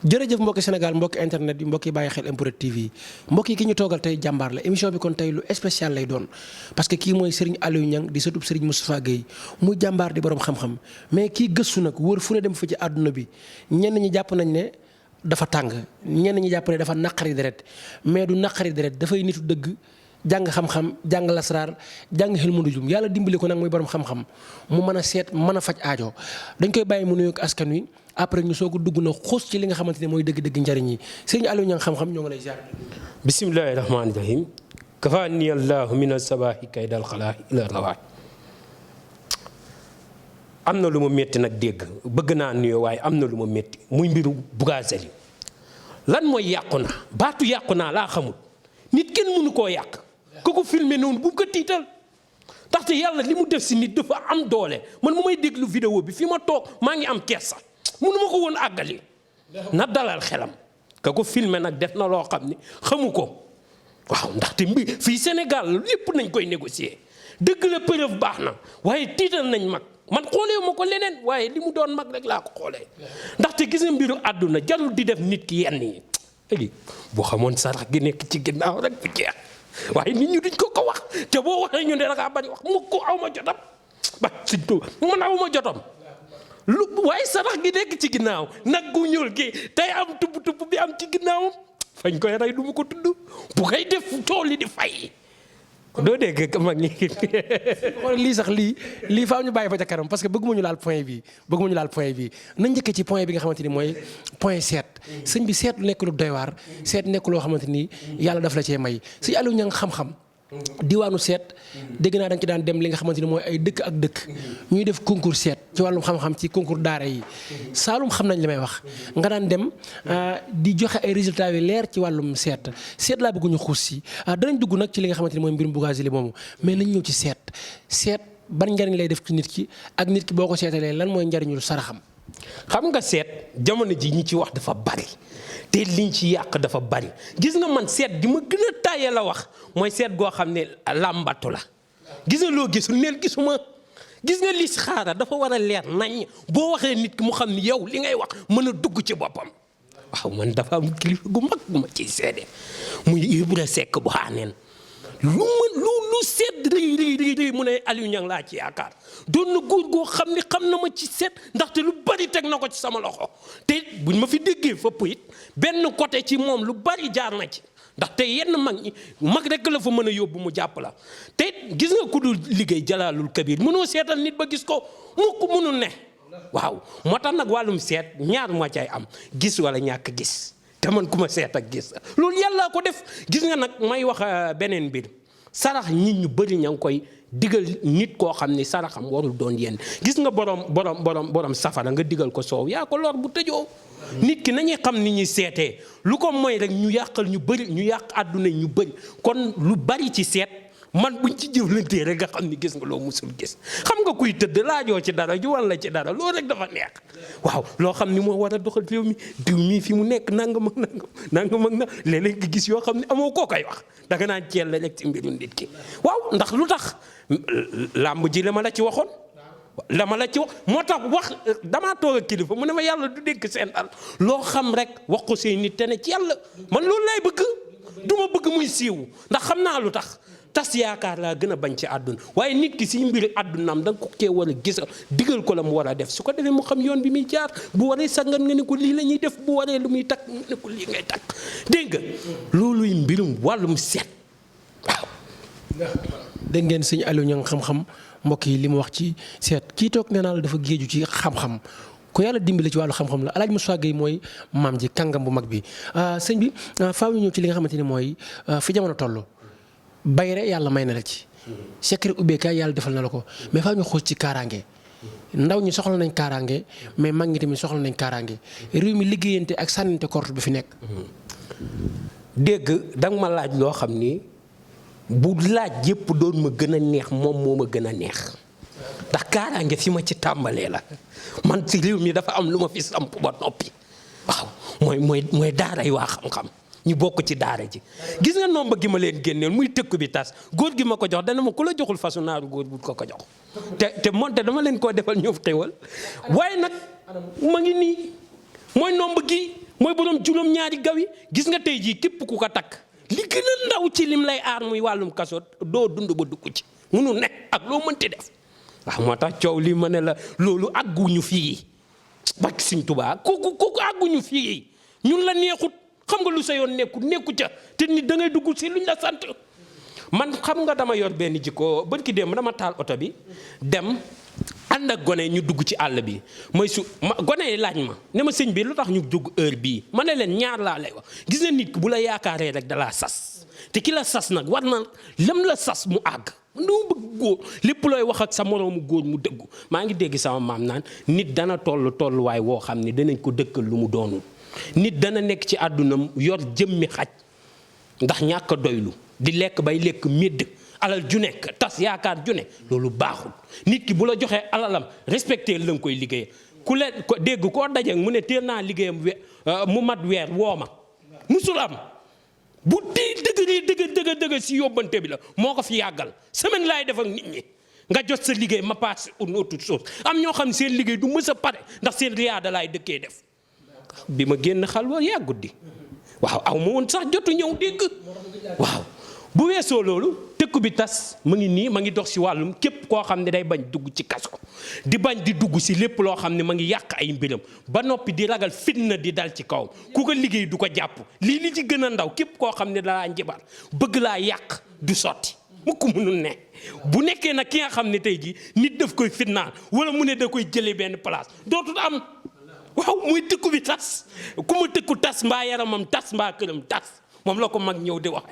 jërëjëf mbokki Sénégal mbokki internet yi mbokki bàyyi xel MPROD TV mbokk yi ki ñu toogal tey jàmbaar la émission bi kon tey lu spécial lay doon parce que kii mooy Serigne Aliou Niang di sëtub Serigne Moustapha Guèye muy jàmbaar di borom xam-xam mais kii gëstu nag wër fu ne dem fa ci àdduna bi ñenn ñi jàpp nañ ne dafa tàng ñenn ñi jàpp ne dafa naqari deret mais du naqari deret dafay nitu dëgg jàng xam-xam jàng lasraar jàng xel mu nujum yàlla dimbali ko nag muy borom xam-xam mu mën a seet mën a faj aajo dañ koy bàyyi mu nuyoog askan wi après ñu soog a dugg na xuus ci li nga xamante ne mooy dëgg-dëgg njariñ yi Serigne Aliou Niang xam-xam ñoo ngi lay ziar. bismillahi rahmaani rahim kafaani allahu min asabaahi kaydal xalaahi ila rawaahi am na lu ma métti nag dégg bëgg naa nuyoo waaye am na lu ma métti muy mbiru Bougazelli lan mooy yàqu na baatu yàqu naa laa xamul nit kenn mënu koo yàq ku ko filmé noonu bu ko tiital ndaxte yàlla li mu def si nit dafa am doole man mu may déglu vidéo bi fi ma toog maa ngi am kersa mënu ma ko woon àggali na dalal xelam ka ko filmé nag def na loo xam ni xamu ko waaw ndaxte fii Sénégal lépp nañ koy négocier dëgg la preuve baax na waaye tiital nañ mag man xoolee ma ko leneen waaye li mu doon mag rek laa ko xoolee ndaxte gis nga mbiru àdduna jarul di def nit ki yenn yi léegi boo xamoon sarax gi nekk ci ginnaaw rek bu jeex waaye nit ñi duñ ko wax te boo waxee ñu ne da ngaa bari wax mu ko aw ma jotam ba surtout man aw ma jotam lu waaye sarax gi nekk ci ginnaaw nag gu ñuul gi tey am tubb bi am ci ginnaawam fañ koy rey du ma ko tudd bu koy def tool li di fay. doo dégg mag ñi xool lii sax lii faaw ñu bàyyi fa ca kanam parce que bëgguma ñu laal point bi na njëkkee ci point bi nga xamante ni mooy point seet sëñ bi seet lu nekk lu doy waar seet nekk loo xamante ni yàlla daf la cee may sëñ Aliou Niang xam-xam diwaanu seet dégg naa dañ ci daan dem li nga xamante ni mooy ay dëkk ak dëkk ñuy def concours seet ci wàllum xam-xam ci concours daara yi Saalum xam nañ li may wax nga daan dem di joxe ay résultats yu leer ci wàllum seet laa bëgg ñu xuus si danañ dugg nag ci li nga xamante ni mooy mbirum Bougazelli moomu mais nañ ñëw ci seet ban njariñ lay def ci nit ki ak nit ki boo ko seetalee lan mooy njariñul saraxam. xam nga seet jamono ji ñi ci wax dafa bari te liñ ci yàq dafa bari gis nga man seet gi ma gën a tàyyee la wax mooy seet goo xam ne làmbatu la gis nga loo gisul neel gisuma gis nga li xaara dafa war a leer nañ boo waxee nit ki mu xam ni yow li ngay wax mën a dugg ci boppam waaw man dafa am kilifa gu mag gu ma ciy seede muy Ibra Seck bu xaaneen lu seet rëy mu ne Aliou Niang laa ci yaakaar doon na góor goo xam ne xam na ma ci seet ndaxte lu bari teg na ko ci sama loxo te buñ ma fi déggee fëpp it benn côté ci moom lu bari jaar na ci ndaxte yenn mag rek la fa mën a yóbbu mu jàpp la te gis nga ku dul liggéey jalaalul kabir mënoo seetal nit ba gis ko mukk mënul ne waaw moo tax nag wàllum seet ñaar moo cay am gis wala ñàkk gis te man ku ma seet ak gis loolu yàlla ko def gis nga nag may wax beneen mbir sarax nit ñu bëri ña ngi koy digal nit koo xam ni saraxam warul doon yenn gis nga borom safara nga digal ko soow yaa ko lor bu tëjoo nit ki nañuy xam ni ñuy seetee lu ko mooy rek ñu yàqal ñu bëri ñu yàq àdduna ñu bëri kon lu bari ci seet man buñ ci jëflantee rek nga xam ni gis nga loo musul gis xam nga kuy tëdd laajoo ci dara ju wan la ci dara loolu rek dafa neex waaw loo xam ni moo war a doxal réew mi diw mii fi mu nekk nangam ak na léeg-léeg nga gis yoo xam ne amoo koo koy wax danga naan ceel la rek ci mbiru nit ki waaw ndax lu tax làmb ji la ma la ci waxoon moo tax wax damaa toog ak kilifa mu ne ma yàlla du dégg seen dal loo xam rek wax ko seen nit te ne ci yàlla man loolu lay bëgg du ma bëgg muy siiw ndax xam naa lu tax tas yaakaar laa gën a bañ ci àdduna waaye nit ki si mbiri àddunaam da nga ko kee war a gis digal ko la mu war a def su ko defee mu xam yoon bi muy jaar bu waree sangan nga ne ko lii la ñuy def bu waree lu muy takk nga ne ko lii ngay takk dégg nga looluy mbirum wàllum seet waaw. dégg ngeen sëñ Aliou Niang xam-xam mbokk yi li mu wax ci seet kii toog nee naa la dafa géeju ci xam-xam ku yàlla dimbali ci wàllu xam-xam la Alaaji Moustapha Guèye mooy maam ji kàngam bu mag bi sëñ bi faaw ñu ñëw ci li nga xamante ni mooy fi jamono toll. bayre yàlla may na la ci secret ubbeekaay yàlla defal na la ko mais faa ñu xuus ci kaaraange ndaw ñi soxla nañ kaaraange mais mag ñi tamit soxla nañ kaaraange réew mi liggéeyante ak sànnante korte bi fi nekk. dégg danga ma laaj loo xam ni bu laaj yëpp doon ma gën a neex moom moo ma gën a neex ndax kaaraange fi ma ci tàmbalee la man ci réew mi dafa am lu ma fi samp ba noppi waaw mooy daaray waa xam-xam. ñu bokk ci daara ji gis nga nomba gi ma leen génneel muy tëkk bi tas góor gi ma ko jox dana ma ku la joxul façon naaru góor bu ko jox te moonte dama leen koo defal ñëw xéwal waaye nag ma ngi nii mooy nomba gi mooy borom juróom-ñaari gaw yi. Gis nga tey jii képp ku ko takk li gën a ndaw ci lim lay aar muy wàllum kaso doo dund ba dugg ci munu nekk ak loo mënti def. waaw moo tax coow li ma ne la loolu àgguñu fii barke Sëñ Tuubaa kooku àgguñu fii ñun la neexut xam nga lu sa yoon nekku ca te nit da ngay dugg si luñ la sant. man xam nga dama yor benn jikko barki démb dama taal oto bi dem ànd ak gone ñu dugg ci àll bi mooy gone yi laaj ma ne ma sëñ bi lu tax ñu dugg heure bii ma ne leen ñaar laa lay wax gis nga nit ki bu la yaakaaree rek dalaa sas te ki la sas nag war na lam la sas mu àgg. doo bëgg góor lépp looy wax ak sa moroomu góor mu dëggu maa ngi dégg sama maam naan nit dana tolluwaay woo xam ne danañ ko dëkkal lu mu doonul. nit dana nekk ci àddunam yor jëmmi xaj ndax ñàkk a doylu di lekk bay lekk médd alal ju nekk tas yaakaar ju ne loolu baaxul. nit ki bu la joxee alalam respecté la nga koy liggéey ku leen ko dégg koo daje mu ne teel naa liggéeyam mu mat weer woo ma musul am. bu dee dëgg si yóbbante bi la moo ko fi yàggal semaine laay def ak nit ñi nga jot sa liggéey ma passe une autre chose am ñoo xam seen liggéey du mës a pare ndax seen riyaada laay dëkkee def bi ma génn xalwa yàggut di waaw aw ma woon sax jotu ñëw dégg waaw. bu weesoo loolu tëkku bi tas mu ngi nii ma ngi dox si wàllum képp koo xam ne day bañ dugg ci kaso di bañ di dugg si lépp loo xam ne ma ngi yàq ay mbiram ba noppi di ragal fitna di dal ci kaw ku ko liggéey du ko jàpp lii li ci gën a ndaw képp koo xam ne dalaa njibar bëgg laa yàq du sotti mu ko mënul ne. bu nekkee nag ki nga xam ne tey jii nit daf koy fitnaan wala mu ne da koy jëlee benn place dootul am waaw muy tëkku bi tas ku ma tëkku tas mbaa yaramam tas mbaa këram tas. moom la ko mag ñëw di wax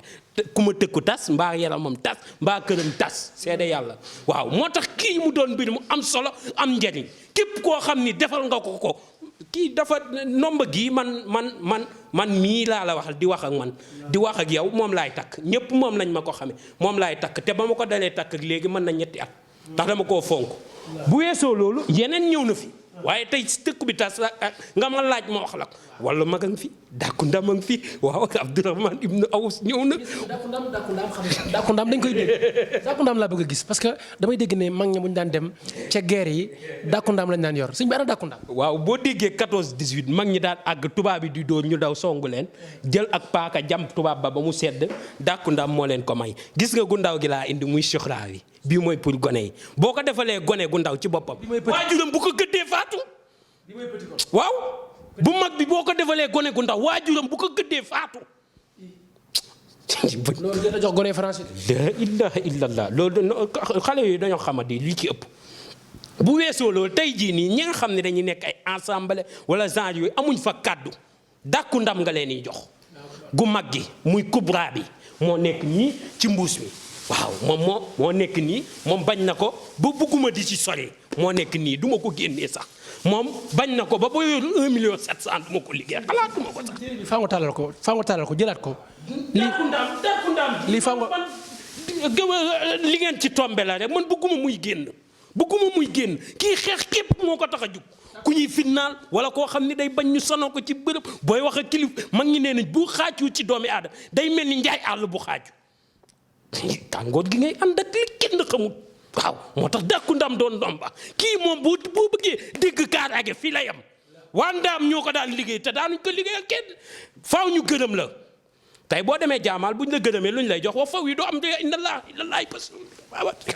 ku ma tëkku tas mbaa yaramam tas mbaa këram tas seede yàlla waaw moo tax kii mu doon mbir mu am solo am njariñ képp koo xam ni defal nga ko kii dafa nomba gi man mii laa la waxal di wax ak man di wax ak yow moom laay takk ñépp moom lañ ma ko xamee moom laay takk te ba ma ko dalee takk ak léegi mën na ñetti at ndax dama koo fonk. bu weesoo loolu yeneen ñëw na fi waaye tey si tëkku bi tas nga ma laaj ma wax la ko wala mag a ngi fi dàkku ndam a ngi fi waaw Abdourahmane ibnu Awus ñëw na. dàkku ndam dañ koy dégg dàkku ndam laa bëgg a gis parce que damay dégg ne mag ña bu ñu daan dem ca guerre yi dàkku ndam lañ daan yor suñu bi ana dàkku ndam. waaw boo déggee 14 18 mag ñi daan àgg tubaab yi di dóor ñu daw songu leen jël ak paaka jam tubaab ba mu sedd dàkku ndam moo leen ko may gis nga gu ndaw gi laa indi muy suxraa wi bii mooy pour gone yi boo ko defalee gone gu ndaw ci boppam. waajuram bu ko gëddee faatu. waaw bu mag bi boo ko defalee gone gu ndaw waajuram bu ko gëddee faatu. loolu dina jox gone français. la ilaha illallah loolu xale yooyu dañoo xamadi li ci ëpp. bu weesoo loolu tey jii nii ñi nga xam ne dañuy nekk ay ensemble wala genre yooyu amuñ fa kàddu dàkku ndam nga leen di jox. gu mag gi muy kubra bi moo nekk nii ci mbuus mi. waaw moom moo nekk nii moom bañ na ko ba bëgguma di ci sori moo nekk nii du ma ko génnee sax moom bañ na ko ba yor 1 million 700 du ma ko liggéey xalaatuma ko sax. faa nga tàllal ko jëlaat ko. dàkku ndaam lii faa nga li ngeen ci tombe la rek man bëgguma muy génn kii xeex képp moo ko tax a jug ku ñuy finnaal wala koo xam ne day bañ ñu sonoo ko ci bërëb booy wax ak kilif mag ñi nee nañ bu xaaju ci doomi aadama day mel ni njaay àll bu xaaju. tàngoor gi ngay ànd ak li kenn xamul waaw moo tax dàkku ndam doon ndomba kii moom boo bëggee dégg kaaraange fii la yam waa ndaam ñoo ko daan liggéey te daanuñ ko liggéey ak kenn faaw ñu gërëm la tey boo demee jaamaal buñ la gërëmee luñ lay jox wa faw yi doo am de inna laay parce que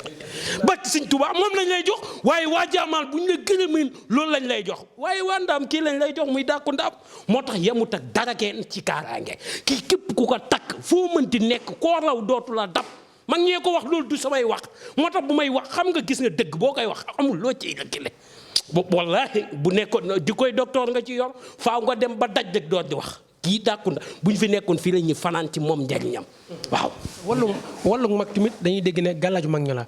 ba Sëñ Tuubaa moom lañ lay jox waaye waa jaamaal buñ la gërëmee loolu lañ lay jox waaye waa ndaam kii lañ lay jox muy dàkku ndaam moo tax yemut ak dara kenn ci kaaraange kii képp ku ko takk foo mënti nekk koo raw dootu la dab mag ñee ko wax loolu du samay wax moo tax bu may wax xam nga gis nga dëgg boo koy wax amul loo ciy lëkkale wallaahi bu nekkoon di koy docteur nga ci yor faaw nga dem ba daj dëgg door di wax kii dàkku ndaam bu ñu fi nekkoon fii la ñuy fanaan ci moom njariñam waaw. wàllug mag tamit dañuy dégg ne gàllaaju mag ñi la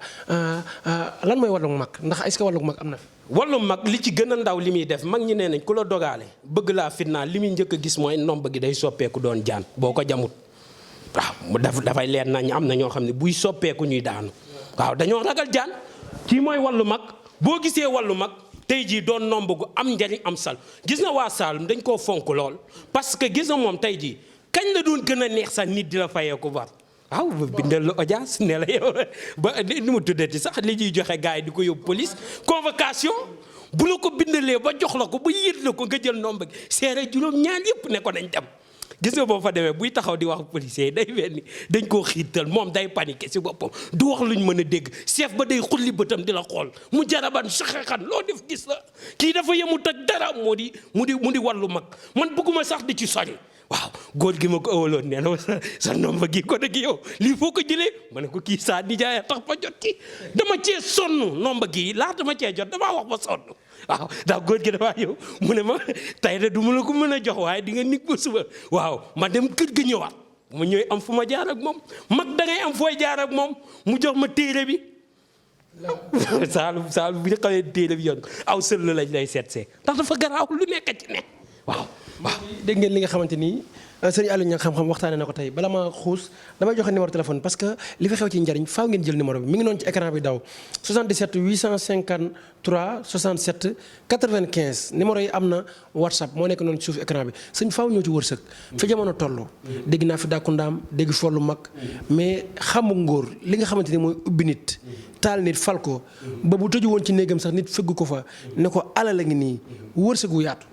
lan mooy wàllug mag ndax est-ce que wàllug mag am na fi. wàllum mag li ci gën a ndaw li muy def mag ñi nee nañ ku la dogaale bëgg laa fitnaa li muy njëkk a gis mooy ndomb gi day soppeeku doon jaan boo ko jamut waaw mu dafay leer nañ am na ñoo xam ne buy soppeeku ñuy daanu waaw dañoo ragal jaan kii mooy wàllu mag boo gisee wàllu mag tey jii doon nomb gu am njariñ am sal gis na waa Saalum dañ koo fonk lool parce que gis na moom tey jii kañ la doon gën a neex sax nit di la fayee ko war waaw bindal la audience ne la yow ba ni mu tuddati sax li ñuy joxe gars yi di ko yóbbu police convocation bu la ko bindalee ba jox la ko ba yët la ko nga jël nomba gi seere juróom-ñaar yëpp ne ko nañ dem. gis nga boo fa demee buy taxaw di wax policier day mel ni dañ koo xiital moom day paniqué si boppam du wax luñ mën a dégg chef ba day xulli bëtam di la xool mu jaraban saxeexan loo def gis la kii dafa yemut ak dara mu di wallu mag man bëgguma sax di ci sori. waaw góor gi ma ko ëwaloon nee na sa nomba gi ko dëgg yow lii foo ko jëlee ma ne ko kii saa nijaay tax ba jot ci dama cee sonn nomba gi laata ma cee jot damaa wax ba sonn waaw ndax góor gi damaa yow mu ne ma tey de du ma la ko mën a jox waaye di nga nig ba suba waaw ma dem kër ga ñëwaat ma ñëwee am fu ma jaar ak moom mag da ngay am fooy jaar ak moom mu jox ma téere bi saalum bi ñu xawee téere bi yoon aw sël lañ lay seetsee ndax dafa garaaw lu nekk ci ne waaw. dégg ngeen li nga xamante ni sëñ Aliou Niang xam-xam waxtaane na ko tey bala ma xuus damay joxe numéro téléphone parce que li fi xew ci njariñ faaw ngeen jël numéro bi mi ngi noonu ci écran bi daw 77 853 67 95 numéro yi am na WhatsApp moo nekk noonu ci suuf écran bi sëñ faaw ñoo ci wërsëg fi jamono toll dégg naa fi dàkku ndaam dégg follu mag mais xamu ngóor li nga xamante ni mooy ubbi nit taal nit fal ko ba bu tëju woon ci néegam sax nit fëgg ko fa ne ko alal a ngi nii wërsëg wu yaatu.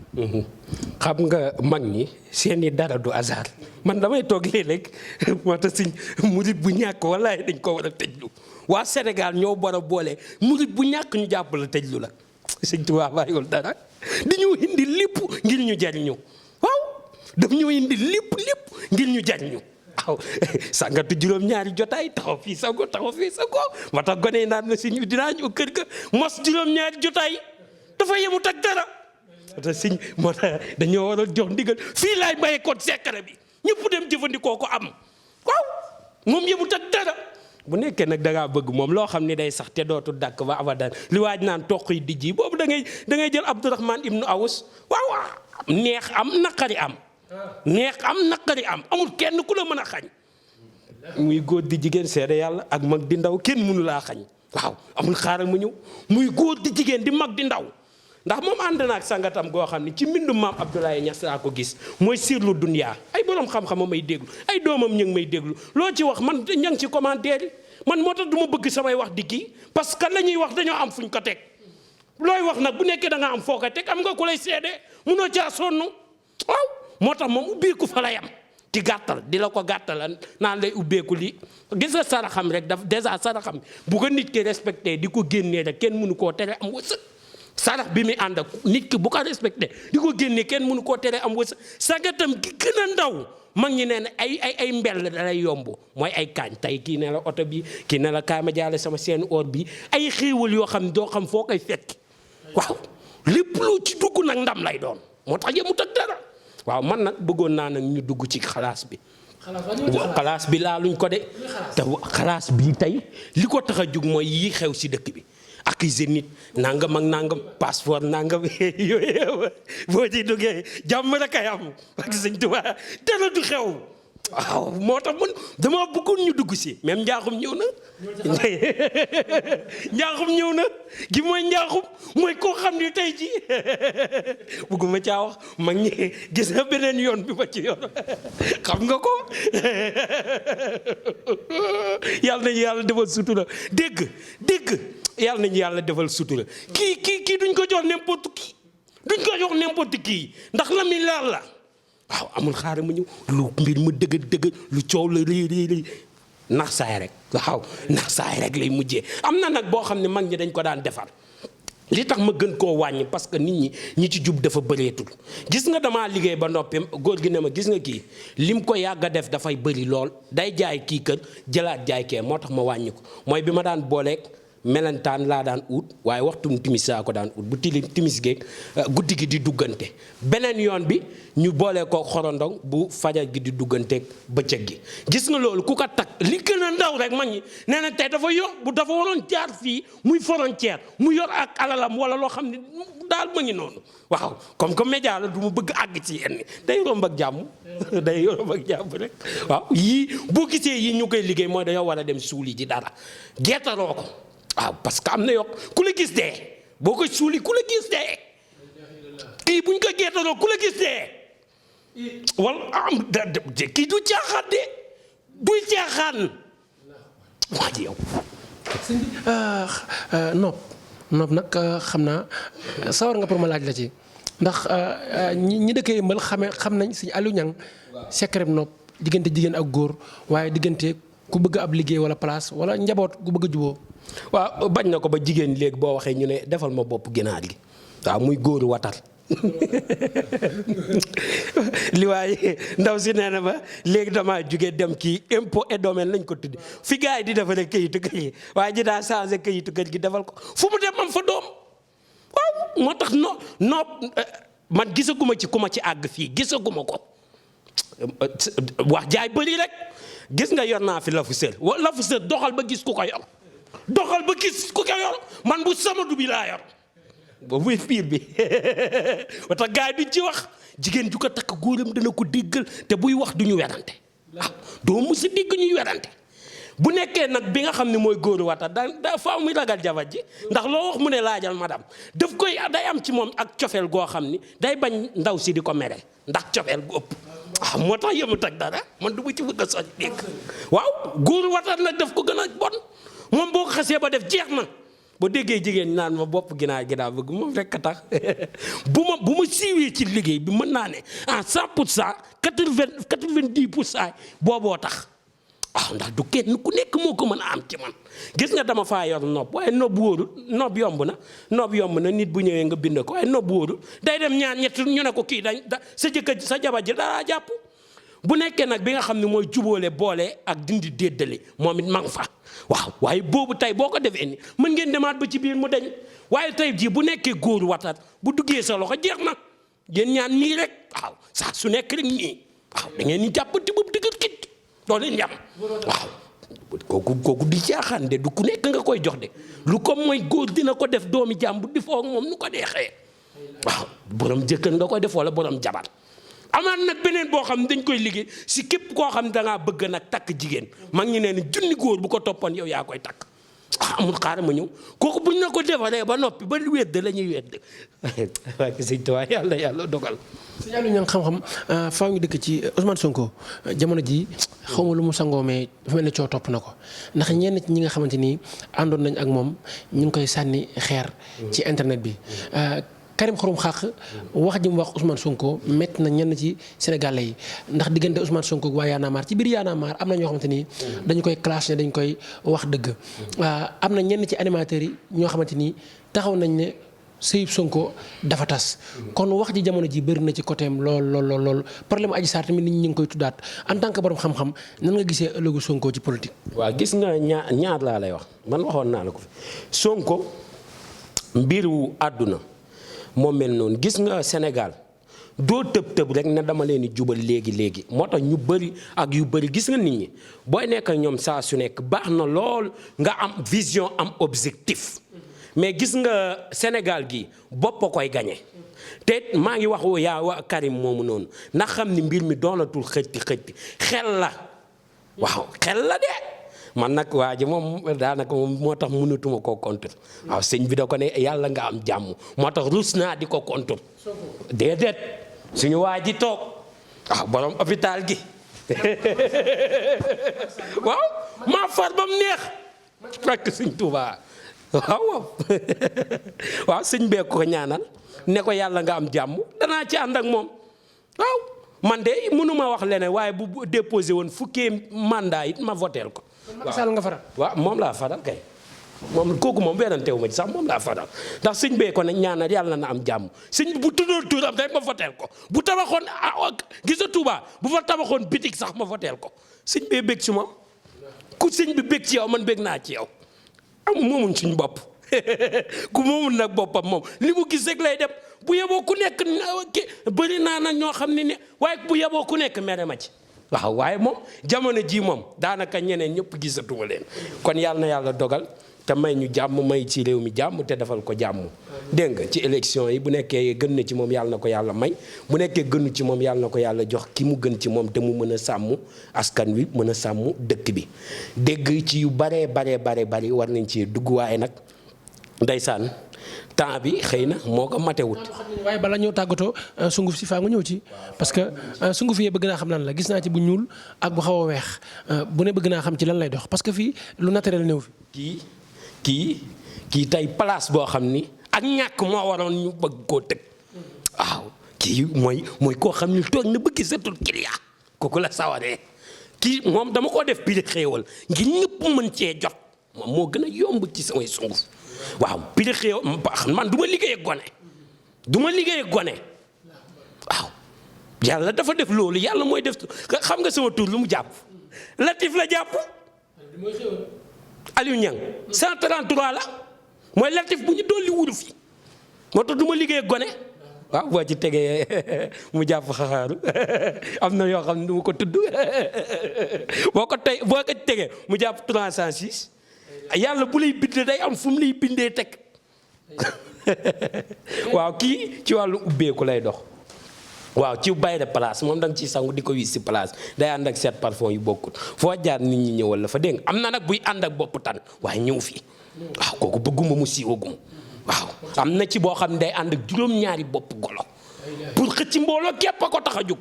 xam nga mag ñi seeni dara du hasard man damay toog léeg-léeg moo tax si murit bu ñàkk wallaay dañ ko war a tëjlu waa Sénégal ñoo war a boole murit bu ñàkk ñu jàpp la tëjlu la sëñ Tuubaa bàyyiwul dara dañoo indi lépp ngir ñu jariñu waaw daf ñoo indi lépp ngir ñu jariñu waaw sàngatu juróom-ñaari jotaay taxaw fii sago moo tax gone yi naan na si ñu dinaa ñëw kër ga mos juróom-ñaari jotaay dafa yemut ak dara te siñ moo tax dañoo war a jox ndigal fii laay bàyyi ko secret bi ñëpp dem jëfandikoo ko am waaw moom yemut ak dara bu nekkee nag da ngaa bëgg moom loo xam ni day sax te dootul dàkk ba abadan li waaj naan toq yi dijji boobu da ngay jël Abdourahman ibnu Awus waaw neex am naqari am amul kenn ku la mën a xañ muy góor di jigéen seede yàlla ak mag di ndaw kenn mënu laa xañ waaw amul xaaral mu ñëw muy góor di jigéen di mag di ndaw ndax moom ànd na ak sangatam goo xam ne ci mbindu maam Abdoulaye Niass laa ko gis mooy sirlu dunya ay borom xam-xam may déglu ay doomam ñu ngi may déglu loo ci wax man ña ngi ci commentaire yi man moo tax du ma bëgg samay wax di kii parce que la ñuy wax dañoo am fuñ ko teg looy wax nag bu nekkee da nga am foo ko teg am nga ku lay seede munoo caa sonn waaw moo tax moom ubbeeku fa la yam ci gàttal di la ko gàttal naan lay ubbeeku lii gis nga saraxam rek daf dèjà saraxam bu ko nit ki respecté di ko génnee rek kenn mënu koo tere am wërsëg sarax bi muy ànd ak nit ki bu ko respecté di ko génnee kenn mënu koo tere am wërsëg sagatam gi gën a ndaw mag ñi nee na ay mbell da lay yomb mooy ay kaañ tey kii ne la oto bi kii ne la kaay ma jaale sama seen or bi ay xéewal yoo xam ne doo xam foo koy fekk waaw lépp lu ci dugg nag ndam lay doon moo tax yemut ak dara waaw man nag bëggoon naa nag ñu dugg ci xalaas bi xalaas bi laaluñ ko de te xalaas bi tey li ko tax a jug mooy yi xew si dëkk bi accusé nit nangam ak nangam passeport nangam yooyu boo ci duggee jàmm rek ay am ak sëñ Tuubaa dara du xew waaw moo tax man dama bëggoon ñu dugg si même njaaxum ñëw na njaaxum ñëw na gi mooy njaaxum mooy koo xam ne tey ji bëgguma caa wax mag ñi gis nga beneen yoon bi ma ci yoon xam nga ko yàlla nañu yàlla defal sutura dégg yàlla nañu yàlla defal sutura kii duñ ko jox n'importe qui ndax la mi laal la waaw amul xaaral ma ñëw lu mbir ma dëgg lu coow la rëy nax saay rek waaw nax saay rek lay mujjee am na nag boo xam ne mag ñi dañ ko daan defar li tax ma gën koo wàññi parce que nit ñi ci jub dafa bëreetul gis nga damaa liggéey ba noppi góor gi ne ma gis nga kii lim ko yàgg a def dafay bëri lool day jaay kii kër jëlaat jaay kee moo tax ma wàññi ko mooy bi ma daan booleeg melentaan laa daan ut waaye waxtum timis saa ko daan ut bu timis geeg guddi gi di duggante beneen yoon bi ñu boole ko xorondong bu fajar gi di dugganteeg bëccëg gi gis nga loolu ku ko takk li gën a ndaw rek mag ñi nee na tey dafa waroon jaar fii muy frontière mu yor ak alalam wala loo xam ne daal ma ngi noonu waaw comme que média la du mu bëgg àgg ci yenn day romb ak jàmm day romb ak jàmm rek waaw yii boo gisee yii ñu koy liggéey mooy dañoo war a dem suuli ji dara gertaroo ko waaw parce que am na yokk ku la gis dee boo ko suuli ku la gis dee kii buñ ko gertaroo ku la gis dee wala am kii du caaxaan de duy caaxaan waa ji yow nopp noob nag xam naa sawar nga pour ma laaj la ci ndax ñi dëkkee Yëmbal xam nañ sëñ Aliou Niang secret noob diggante jigéen ak góor waaye diggante ku bëgg ab liggéey wala place wala njaboot gu bëgg a juboo waaw bañ na ko ba jigéen léegi boo waxee ñu ne defal ma bopp ginaar gi waaw muy góoru watar li waaye ndaw si nee na ba léegi damaa jóge dem kii impôt et domaine lañ ko tudde fi gars yi di defaree këyitu kër yi waaye ji daa changé këyitu kër gi defal ko fu mu dem am fa doom waaw moo tax man gisaguma ci ku ma ci àgg fii gisaguma ko wax jaay bëri rek gis nga yor naa fi lafu sër doxal ba gis ku ko yor doxal ba gis ku ko yor man bu sama du bi laa yor boobu piir bi ba tax gars yi duñ ci wax jigéen ju ko takk góoram dana ko déggal te buy wax duñu werante ah doo mës a dégg ñuy werante bu nekkee nag bi nga xam ne mooy góoru wata da faaw muy ragal jabar ji ndax loo wax mu ne laajal madame daf koy day am ci moom ak cofeel goo xam ni day bañ ndaw si di ko mere ndax cofeel gu ëpp waaw moo tax yëmut ak dara man du ma ci bëgg a soñ dégg waaw góoru wata nag daf ko gën a bon moom boo ko xasee ba def jeex na boo déggee jigéen naan ma bopp ginaar gi daa bëgg moom rekk a tax bu ma siiwee ci liggéey bi mën naa ne en 100% 90% booboo tax ndax du kenn ku nekk moo ko mën a am ci man gis nga dama faa yor nopp waaye nopp wóorul nopp yomb na nit bu ñëwee nga bind ko waaye nopp wóorul day dem ñaar ñett ñu ne ko kii sa jëkkër sa jabar ji dara jàpp bu nekkee nag bi nga xam ne mooy jubóole boole ak dindi déddale moom it ma nga fa waaw waaye boobu tey boo ko defee ni mën ngeen demaat ba ci biir mu dañ waaye tey jii bu nekkee góoru watat bu duggee sa loxo jeex na yéen ñaan nii rek waaw saa su nekk rek nii waaw da ngeen ni jàppati boobu dëgër kit doo leen yam waaw kooku di caaxaan de du ku nekk nga koy jox de lu ko mooy góor dina ko def doomi jàmbur di foog moom nu ko deexee waaw borom jëkkër nga koy def wala borom jabar amaat nag beneen boo xam ne dañ koy liggéey si képp koo xam ne dangaa bëgg nag takk jigéen mag ñi nee ne junni góor bu ko toppoon yow yaa koy takk amul xaaral ma ñëw kooku buñ na ko defaree ba noppi ba wedd la ñuy wedd waa ki sëñ Tuubaa yàlla dogal sëñ Aliou Niang xam-xam faaw ñu dëkk ci Ousmane Sonko jamono ji xaw ma lu mu sangoo mais dafa mel ne coo topp na ko ndax ñenn ci ñi nga xamante ni àndoon nañ ak moom ñu ngi koy sànni xeer ci internet bi Karim Xurum Xaq wax ji mu wax Ousmane Sonko métti na ñenn ci Sénégalais yi ndax diggante Ousmane Sonko ak waa Y'en a marre ci biir Y'en a marre am na ñoo xamante ni dañu koy clash ne dañu koy wax dëgg am na ñenn ci animateurs yi ñoo xamante ni taxaw nañ ne sëyub Sonko dafa tas kon wax ji jamono ji bëri na ci côté am lool problème Adji Sarr tamit nit ñi ngi koy tuddaat en tant que borom xam-xam nan nga gisee ëllëgu Sonko ci politique. waaw gis nga ñaar laa lay wax man waxoon naa la ko fi Sonko mbiru àdduna moo mel noonu gis nga Sénégal doo tëb rek ne dama leen di jubal léegi moo tax ñu bëri ak yu bëri gis nga nit ñi booy nekk ñoom saa su nekk baax na lool nga am vision am objectif mais gis nga Sénégal gi bopp a koy gañe te maa ngi wax yaa wa Karim moomu noonu ndax xam ni mbir mi doonatul xëtti xel la waaw xel la de man nag waa ji moom daanaka moom moo tax mënatuma koo contre waaw sëñ bi da ko ne yàlla nga am jàmm moo tax rus naa di ko contre déedéet suñu waa ji toog waaw borom hôpital gi waaw maa far ba mu neex fekk sëñ Tuubaa waaw sëñ bee ko ñaanal ne ko yàlla nga am jàmm danaa ci ànd ak moom waaw man de mënuma wax leneen waaye bu déposé woon fukkee mandat it ma voteel ko Macky Sall nga faral. waaw moom laa faral kay moom kooku moom weerantewu ma ci sax moom laa faral ndax sëñ bee ko ne ñaanal yàlla na am jàmm sëñ bu tuddoon turam day ma voteel ko bu tabaxoon gis nga Touba bu fa tabaxoon bitik sax ma voteel ko sëñ bee bég ci moom ku sëñ bi bég ci yow man bég naa ci yow moomuñ suñu bopp ku moomul nag boppam moom li mu gis rek lay dem bu yeboo ku nekk bëri naa nag ñoo xam ne waaye bu yeboo ku nekk mere ma ci waaw waaye moom jamono ji moom daanaka ñeneen ñëpp gisatuma leen kon yàlla na yàlla dogal te may ñu jàmm may ci réew mi jàmm te defal ko jàmm dégg nga ci élection yi bu nekkee gën na ci moom yàlla na ko yàlla may bu nekkee gënu ci moom yàlla na ko yàlla jox ki mu gën ci moom te mu mën a sàmm askan wi mën a sàmm dëkk bi dégg ci yu bari war nañ ci dugg waaye nag ndeysaan temps bi xëy na moo ko matewut waaye bala ñëw tàggatoo sunguf si faa nga ñëw ci parce que sunguf yi bëgg naa xam lan la gis naa ci bu ñuul ak bu xaw a weex bu ne bëgg naa xam ci lan lay dox parce que fii lu naturel néew fi kii tey place boo xam ni ak ñàkk moo waroon ñu bëgg koo tëg waaw kii mooy koo xam ni toog na bëgg setul client kooku la sawaree kii moom dama koo def prix xéewal ngir ñëpp mën cee jot moom moo gën a yomb ci samay sunguf waaw prix xéewal man du ma liggéey ak gone waaw yàlla dafa def loolu yàlla mooy def xam nga sama tur lu mu jàpp Latif la jàpp Aliou Niang 133 la mooy Latif bu ñu dolli wudu fi moo tax du ma liggéey ak gone waaw boo ci tegee mu jàpp xaxaaru am na yoo xam ne du ma ko tudd boo ko tegee mu jàpp 306 yàlla bu lay bindee day am fu mu lay bindee teg waaw kii ci wàllu ubbeeku lay dox waaw ci bay de place moom da nga ciy sangu di ko wis si place day ànd ak seet parfum yu bokkut foo jaar nit ñi ñëwal la fa dégg nga am na nag buy ànd ak bopp tan waaye ñëw fii waaw kooku bëgguma mu siiwagum waaw am na ci boo xam ne day ànd ak juróom-ñaari bopp golo pour xëcc mbooloo képp a ko tax a jóg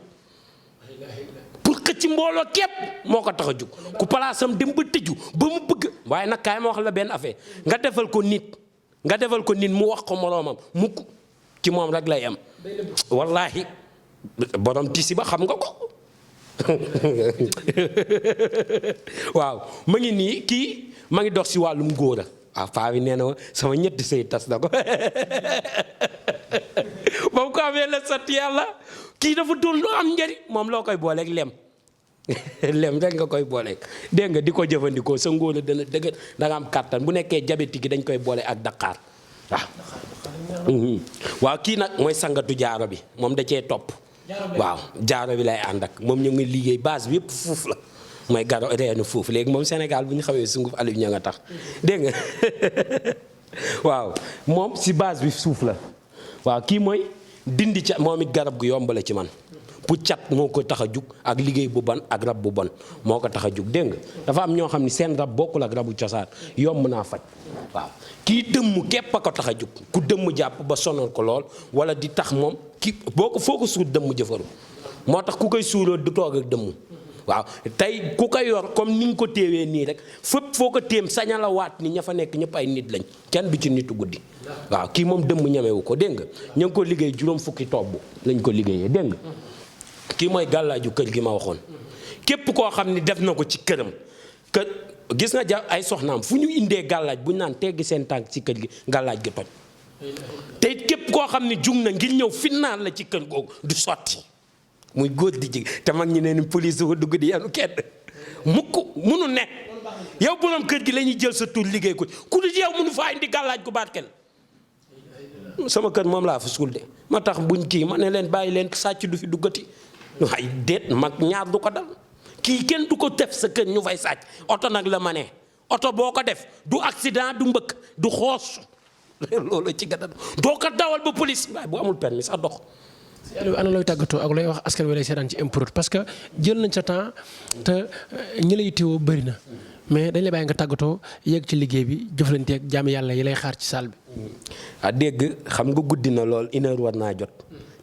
pour xëcc mbooloo képp moo ko tax a jóg ku palaasam dem ba tëju ba mu bëgg waaye nag kaay ma wax la benn affaire nga defal ko nit mu wax ko moroomam mukk ci moom rek lay am wallaahi borom tisi ba xam nga ko waaw ma ngi nii kii ma ngi dox si wàllum góor a paa bi nee na sama ñetti sëy tas na ko ba mu ko amee la sant yàlla kii dafa doon lu am njëriñ moom loo koy booleeg lem rek nga koy booleeg dégg nga di ko jëfandikoo sa ngóor a dana dëgg da nga am kàttan bu nekkee diabétique gi dañ koy boole ak Dakar waaw kii nag mooy sangatu jaaro bi moom da cee topp waaw jaaro bi lay ànd ak moom ñu ngi liggéey base bi yëpp fuuf la mooy garo reenu foofu léegi moom Sénégal bu ñu xawee sunguf Aliou Niang nga tax dégg nga waaw moom si base bi suuf la waaw kii mooy dindi ca moom it garab gu yomb la ci man pour cat moo ko tax a jug ak liggéey bu bon ak rab bu bon moo ko tax a jug dégg nga dafa am ñoo xam ne seen rab bokkul ak rabu cosaan yomb naa faj waaw kii dëmm képp a ko tax a jug ku dëmm jàpp ba sonal ko lool wala di tax moom kii boo ko foo ko suur dëmm jëfaru moo tax ku koy suuroo du toog ak dëmm waaw tey ku ko yor comme ni nga ko téewee nii rek fépp foo ko téem saña la waat ni ña fa nekk ñëpp ay nit lañ kenn du ci nitu guddi waaw kii moom dëmm ñamewu ko dégg nga ñu ngi ko liggéey juróom fukki tobb lañ ko liggéeyee dégg nga kii mooy gàllaaju kër gi ma waxoon képp koo xam ni def na ko ci këram kër gis nga ja ay soxnaam fu ñu indee gàllaaj bu ñu naan teggi seen tànk ci kër gi gàllaaj gi toj te képp koo xam ni jug na ngir ñëw finnaal la ci kër googu du sotti muy góor di jig te mag ñi ne ni police dafa dugg di yanu kenn mukk munu ne yow borom kër gi la ñuy jël sa tur liggéey ko ku du yow munu faa indi gàllaaj gu baat kenn sama kër moom laa fa suul de ma tax buñ kii ma ne leen bàyyi leen sàcc du fi duggati waaye déet mag ñaar du ko dal kii kenn du ko def sa kër ñu fay sàcc oto nag la ma ne oto boo ko def du accident du mbëkk du xoos loolu ci gàttal doo ko dawal ba police waaye bu amul permis sax dox. Aliou ana looy tàggatoo ak looy wax askan wi lay seetaan ci MPROD parce que jël nañ sa temps te ñi lay teewoo bëri na mais dañ lay bàyyi nga tàggatoo yegg ci liggéey bi jëflanteeg jaami yàlla yi lay xaar ci salle bi. dégg xam nga guddi na lool 1 heure war naa jot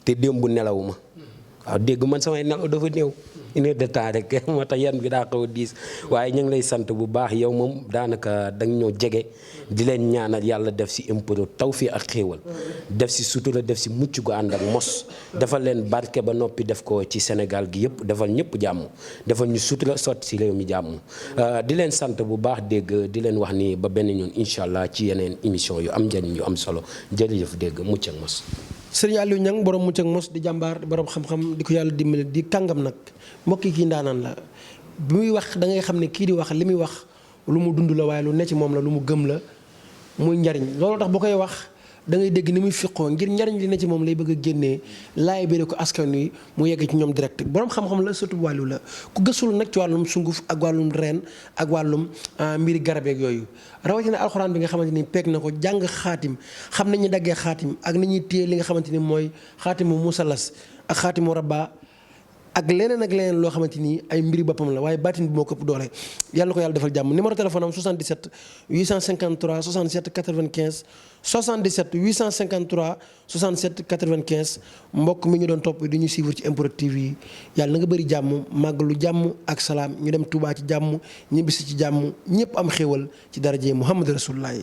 te démb nelawuma waaw dégg man samay nelaw dafa néew 1 heure de temps rek moo tax yan bi daa xaw a diis waaye ñu ngi lay sant bu baax yow moom daanaka da nga ñoo jege di leen ñaanal yàlla def si MPROD tawfeex ak xéewal def si sutura def si mucc gu ànd ak mos defal leen barke ba noppi def ko ci Sénégal gi yëpp defal ñëpp jàmm defal ñu sutura sotti si réew mi jàmm di leen sant bu baax dégg di leen wax ni ba benn ñoon incha allah ci yeneen émission yu am njëriñ yu am solo jërëjëf dégg mucc ak mos. Sëriñ Aliou Niang borom mucc ak mos di jàmbaar borom xam-xam di ko yàlla dimbali di kàngam nag mbokk yi kii ndaanaan la bi muy wax da ngay xam ne kii di wax li muy wax lu mu dund la waaye lu ne ci moom la lu mu gëm la muy njariñ loolu tax boo koy wax da ngay dégg ni muy fiqoo ngir njariñ li ne ci moom lay bëgg a génnee laay bëri ko askan wi mu yegg ci ñoom direct borom xam-xam la surtout wàllu la ku gësul nag ci wàllum sunguf ak wàllum reen ak wàllum mbiri garabeeg yooyu rawatina alxuraan bi nga xamante ni peeg na ko jàng xaatim xam nañu daggee xaatim ak nañuy téye li nga xamante ni mooy xaatimu musalas ak xaatimu rabba ak leneen loo xamante ni ay mbiri boppam la waaye baatin bi moo ko ëpp doole yàlla ko yàlla defal jàmm numéro téléphone am 77 853 67 95 77 853 67 95 mbokk mi ñu doon topp di ñu suivre ci MPROD TV yàlla na nga bëri jàmm màggalu jàmm ak salaam ñu dem Touba ci jàmm ñibbisi ci jàmm ñëpp am xéewal ci daraje Muhammad Rasulullah